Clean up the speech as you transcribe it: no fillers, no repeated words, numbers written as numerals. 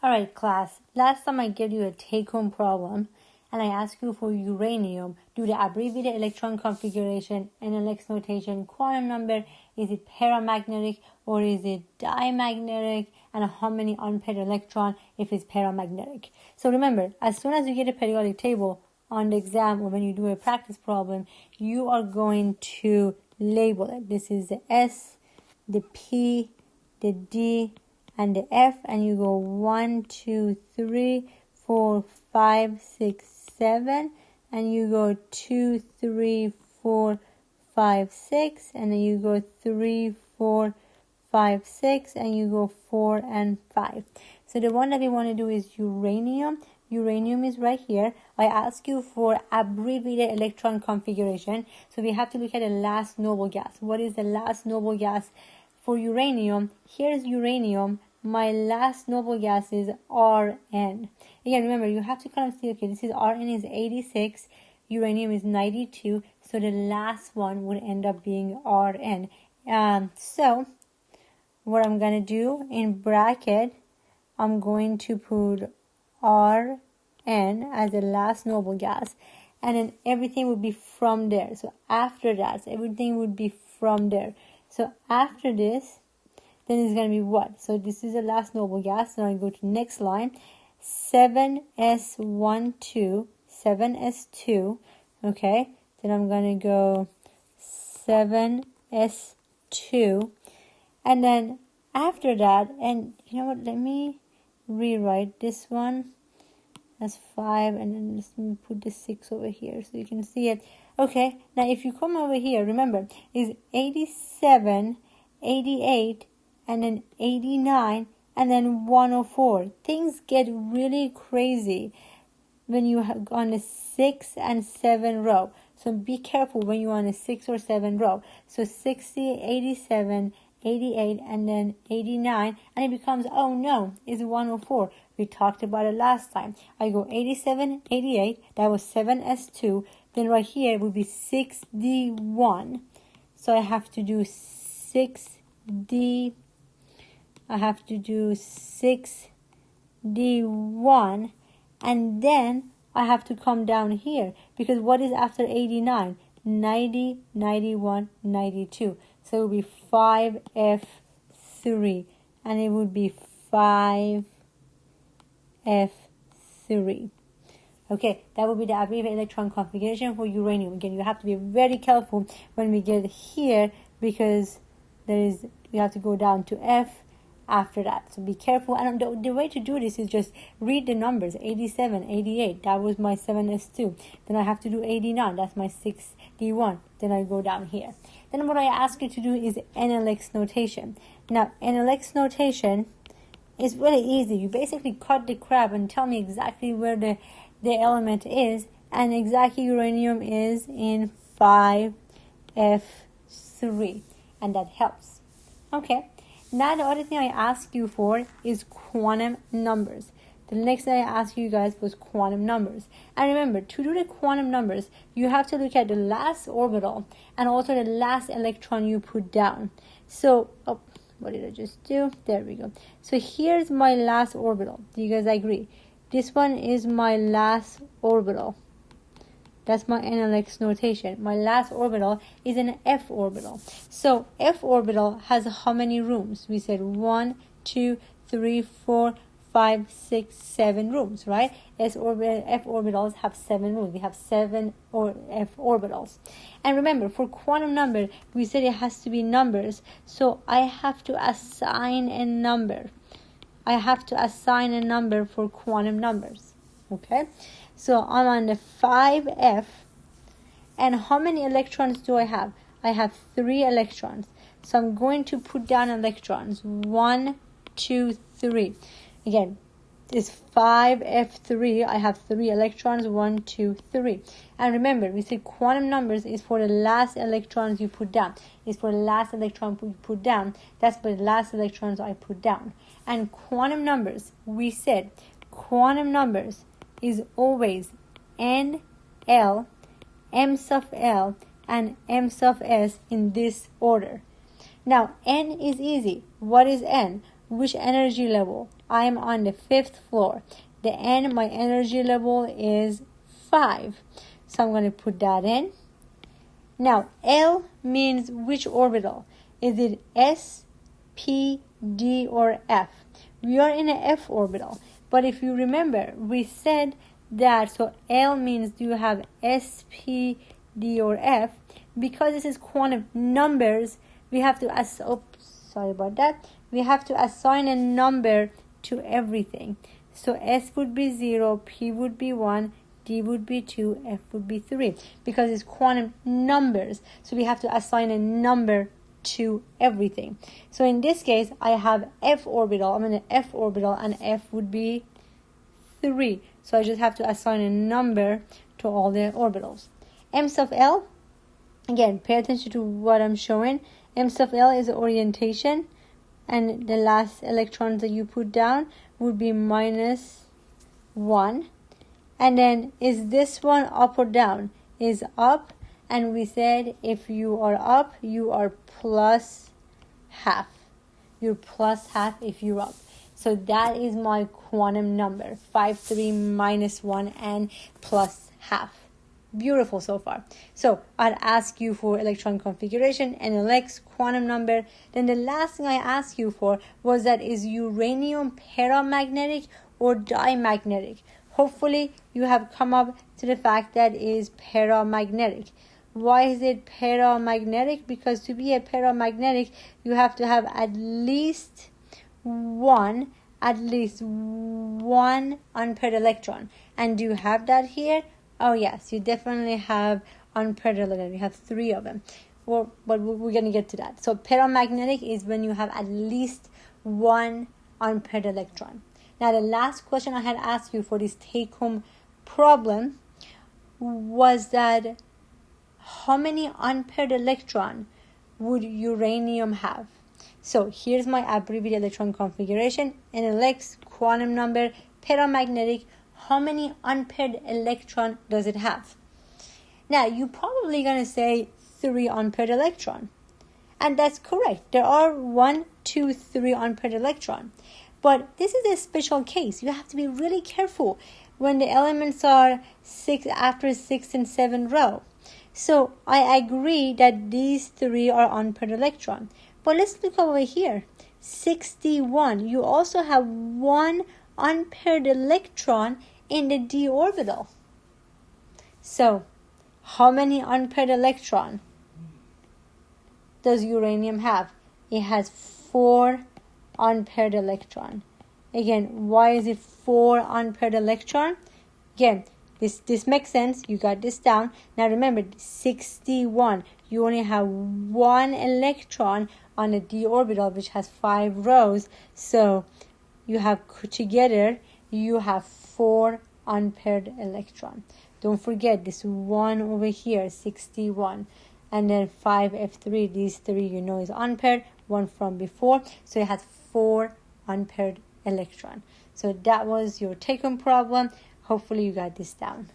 Alright class, last time I gave you a take-home problem and I asked you for uranium, do the abbreviated electron configuration, Analects notation, quantum number, is it paramagnetic or is it diamagnetic, and how many unpaired electron if it's paramagnetic. So remember, as soon as you get a periodic table on the exam or when you do a practice problem, you are going to label it. This is the S, the P, the D, and the F, and you go 1, 2, 3, 4, 5, 6, 7, and you go 2, 3, 4, 5, 6, and then you go 3, 4, 5, 6, and you go 4 and 5. So the one that we want to do is uranium. Uranium is right here. I ask you for abbreviated electron configuration. So we have to look at the last noble gas. What is the last noble gas for uranium? Here's uranium. My last noble gas is Rn. Again, remember, you have to kind of see, okay, this is Rn is 86, uranium is 92, so the last one would end up being Rn. So what I'm going to do in bracket, I'm going to put Rn as the last noble gas, and then everything would be from there. So after that, everything would be from there. So after this, then it's going to be what? So this is the last noble gas. Now I go to next line. 7s12, 7s2. Okay. Then I'm going to go 7s2. And then after that, and you know what? Let me rewrite this one as 5. And then let's put the 6 over here so you can see it. Okay. Now if you come over here, remember, is 87, 88, and then 89, and then 104. Things get really crazy when you have on a 6 and 7 row. So be careful when you're on a 6 or 7 row. So 60, 87, 88, and then 89, and it becomes, oh no, it's 104. We talked about it last time. I go 87, 88, that was 7s2. Then right here it would be 6d1. So I have to do 6d1, and then I have to come down here because what is after 89? 90, 91, 92. So it would be 5f3, and it would be 5f3. Okay, that would be the abbreviated electron configuration for uranium. Again, you have to be very careful when we get here because we have to go down to F after that. So be careful. And the way to do this is just read the numbers. 87, 88, that was my 7s2. Then I have to do 89, that's my 6d1. Then I go down here. Then what I ask you to do is Analects notation. Now, Analects notation is really easy. You basically cut the crap and tell me exactly where the element is, and exactly uranium is in 5f3, and that helps. Okay. Now the other thing I ask you for is quantum numbers. The next thing I asked you guys was quantum numbers. And remember, to do the quantum numbers, you have to look at the last orbital and also the last electron you put down. So, what did I just do? There we go. So here's my last orbital. Do you guys agree? This one is my last orbital. That's my Analects notation. My last orbital is an F orbital. So F orbital has how many rooms? We said 1, 2, 3, 4, 5, 6, 7 rooms, right? F orbitals have 7 rooms. We have 7 F orbitals. And remember, for quantum number, we said it has to be numbers. So I have to assign a number. I have to assign a number for quantum numbers. Okay? So I'm on the 5f, and how many electrons do I have? I have 3 electrons. So I'm going to put down electrons. 1, 2, 3. Again, it's 5f3. I have 3 electrons. 1, 2, 3. And remember, we said quantum numbers is for the last electrons you put down. It's for the last electron you put down. That's for the last electrons I put down. And quantum numbers, we said quantum numbers is always n, l, m sub l, and m sub s in this order. Now, n is easy. What is n? which energy level? I am on the 5th floor. The N, my energy level is 5. So I'm going to put that in. Now, L means which orbital? Is it S, P, D, or F? We are in an F orbital. But if you remember, we said that, so L means do you have S, P, D, or F? Because this is quantum numbers, we have to we have to assign a number to everything. So S would be 0, P would be 1, D would be 2, F would be 3. Because it's quantum numbers, so we have to assign a number to everything. So in this case, I have F orbital. I'm in an F orbital, and F would be 3. So I just have to assign a number to all the orbitals. M sub L, again, pay attention to what I'm showing. M sub L is orientation, and the last electrons that you put down would be -1. And then is this one up or down? Is up, and we said if you are up, you are plus half. You're plus half if you're up. So that is my quantum number, 5, 3, -1, and plus half. Beautiful so far. So I'd ask you for electron configuration, Analects, quantum number. Then the last thing I asked you for was that is uranium paramagnetic or diamagnetic? Hopefully you have come up to the fact that it is paramagnetic. Why is it paramagnetic? Because to be a paramagnetic, you have to have at least one unpaired electron. And do you have that here? Oh yes, you definitely have unpaired electrons. You have 3 of them. But we're going to get to that. So paramagnetic is when you have at least one unpaired electron. Now the last question I had asked you for this take-home problem was that how many unpaired electron would uranium have? So here's my abbreviated electron configuration. Analects, quantum number, paramagnetic. How many unpaired electron does it have? Now you're probably going to say 3 unpaired electron. And that's correct. There are 1, 2, 3 unpaired electron. But this is a special case. You have to be really careful when the elements are after 6 and 7 row. So I agree that these 3 are unpaired electron. But let's look over here. 61. You also have 1 unpaired electron in the d orbital. So how many unpaired electron does uranium have? It has 4 unpaired electron. Again, why is it 4 unpaired electron? Again, this makes sense. You got this down. Now remember, 61. You only have 1 electron on the d orbital, which has 5 rows. So you have together, you have 4 unpaired electron. Don't forget this 1 over here, 61. And then 5F3, these 3 you know is unpaired, 1 from before. So it has 4 unpaired electron. So that was your take-home problem. Hopefully you got this down.